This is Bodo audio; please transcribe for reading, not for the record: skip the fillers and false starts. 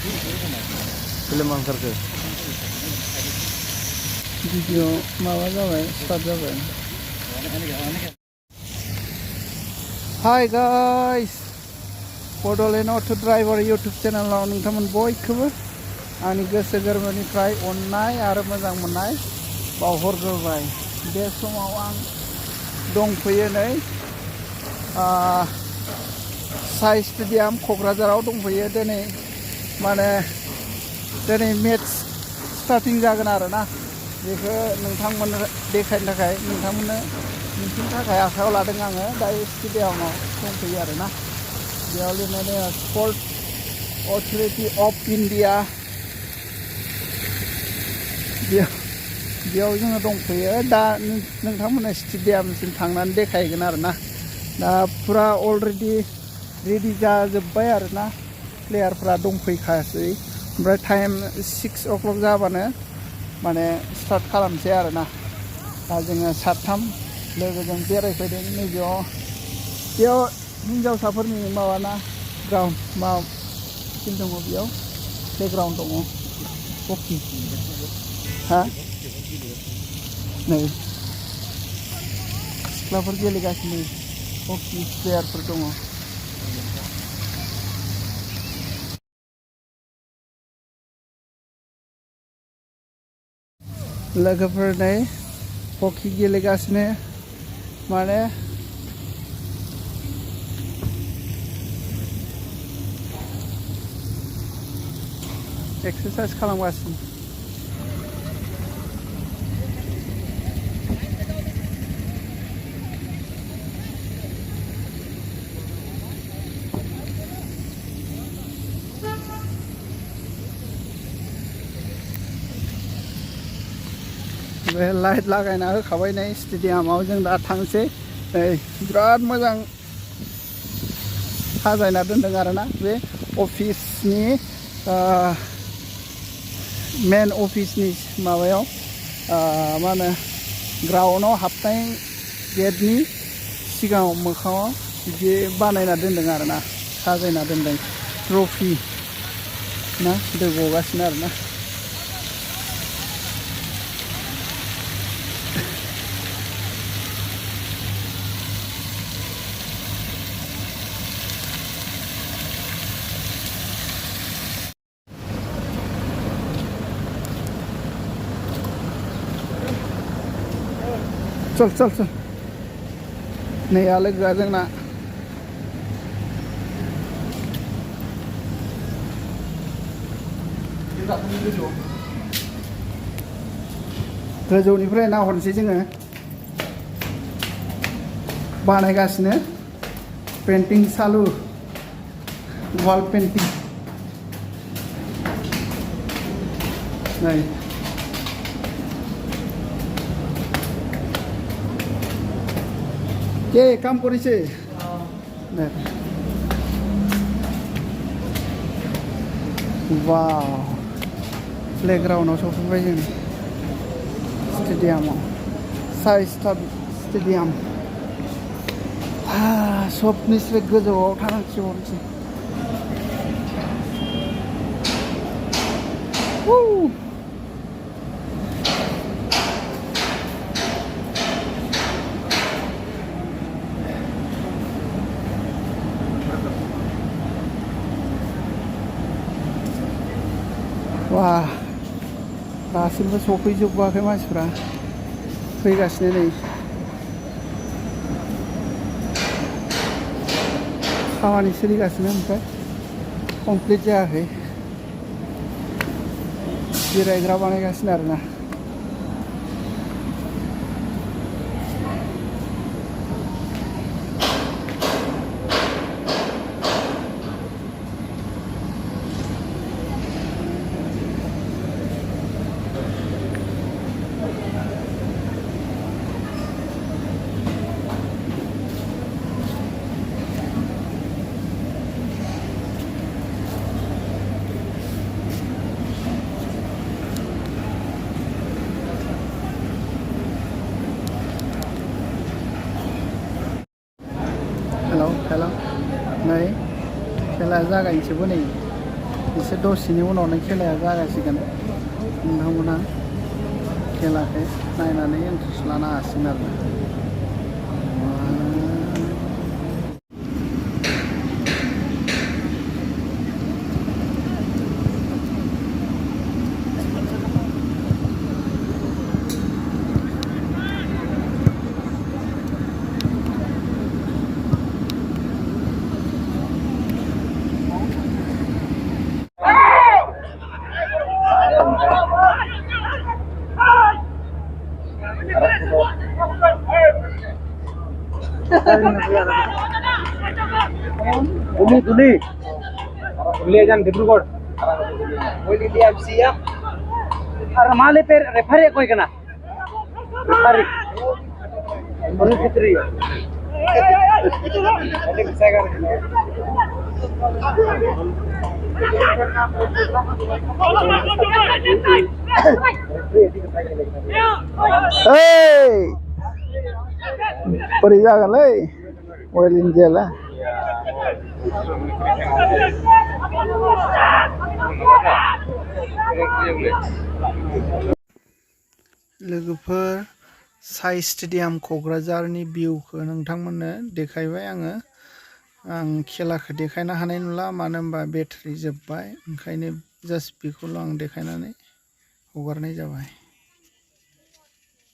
film ओंखारखो भिडिअ माबा जाबाय स्टार्ट जाबाय hi guys Bodoland auto' driver YouTube चेनेलाव नोंथांमोन बयखौबो आंनि गोसो गोरबोनिफ्राय अननाय आरो मोजां मोननाय बावहरग्रोबाय बे समाव आं दंफैयो नै साइ स्टेडियाम क'क्राझाराव दंफैयो दिनै माने दिनै मेट्स स्टार्टिं जागोन आरोना बेखौ नोंथांमोननो देखायनो थाखाय नोंथांमोननो दिन्थिनो थाखाय आखायाव लादों आङो दायो स्टेडियामाव दंफैयो आरोना बेयाव लिरनाय दङ स्पर्ट अथ'रिटि अफ इन्डिया बेयाव जोङो दंफैयो दा नोंथांमोननो स्टेडियामसिम थांनानै देखायगोन आरोना दा फुरा अलरेडि रेडि जाजोब्बाय आरोना प्लेयारफ्रा दंफैखासै ओमफ्राय टाइम 6 o'clock जाबानो माने स्टार्ट खालामसै आरोना दा जोङो साथाम लोगोजों बेरायफैदों नैबेयाव हिन्जावसाफोरनि माबाना ग्राउन्ड माबा फिल्ड दङ बेयाव प्लेग्राउन्ड दङ हकि हा नै सिख्लाफोर गेलेगासिनो हकि प्लेयारफोर दङ लोगोफोर नै हकि गेलेगासिनो माने एक्सारसाइज खालामगासिनो बे लाइट लागायना होखाबाय नै स्टेडियामाव जों दा थांसै नै बिराद मोजां साजायना दोनदों आरोना बे अफिसनि मेन अफिसनि माबायाव मा होनो ग्राउन्डआव हाबनाय गेटनि सिगाङाव मोखाङाव बिदि बानायना दोनदों आरोना साजायना दोनदों ट्रफि ना दै गगासिनो आरोना चल चल चल नै लोगोआ जोंना गोजौनिफ्राय नाहरनोसै जोङो बानायगासिनो पेन्टिं चालु वाल पेन्टिं नै के काम करिছে वाव प्लेग्राउन्डआव सफैबाय जों स्टेडियामाव साइ स्टेडियाम सबनिफ्राय गोजौआव थानांसिगौसै wah दासिमबो सफैजोबाखै मानसिफ्रा फैगासिनो नै खामानि सोलिगासिनो ओमफ्राय कमप्लिट जायाखै जिरायग्रा बानायगासिनो आरोना हेल' नै खेला जागायनोसैबो नै एसे दसेनि उनावनो खेलाया जागासिगोन नोंथांमोना खेलाखौ नायनानै इन्ट्रेस्ट लानो हासिगोन आरो Tuli ajan Dibrugarh. Boleh dia siap. Armale per referee koi kana. Referee. Boleh fitri. Ada bisa kan? Hey, बोरै जागोनलै अइल इन्डियाला लोगोफोर साइ स्टेडियाम क'क्राझारनि भिउखौ नोंथांमोननो देखायबाय आं खेलाखौ देखायनो हानाय नंला मानो होनबा बेटारि जोब्बाय ओंखायनो जास्ट बेखौल' आं देखायनानै हगारनाय जाबाय।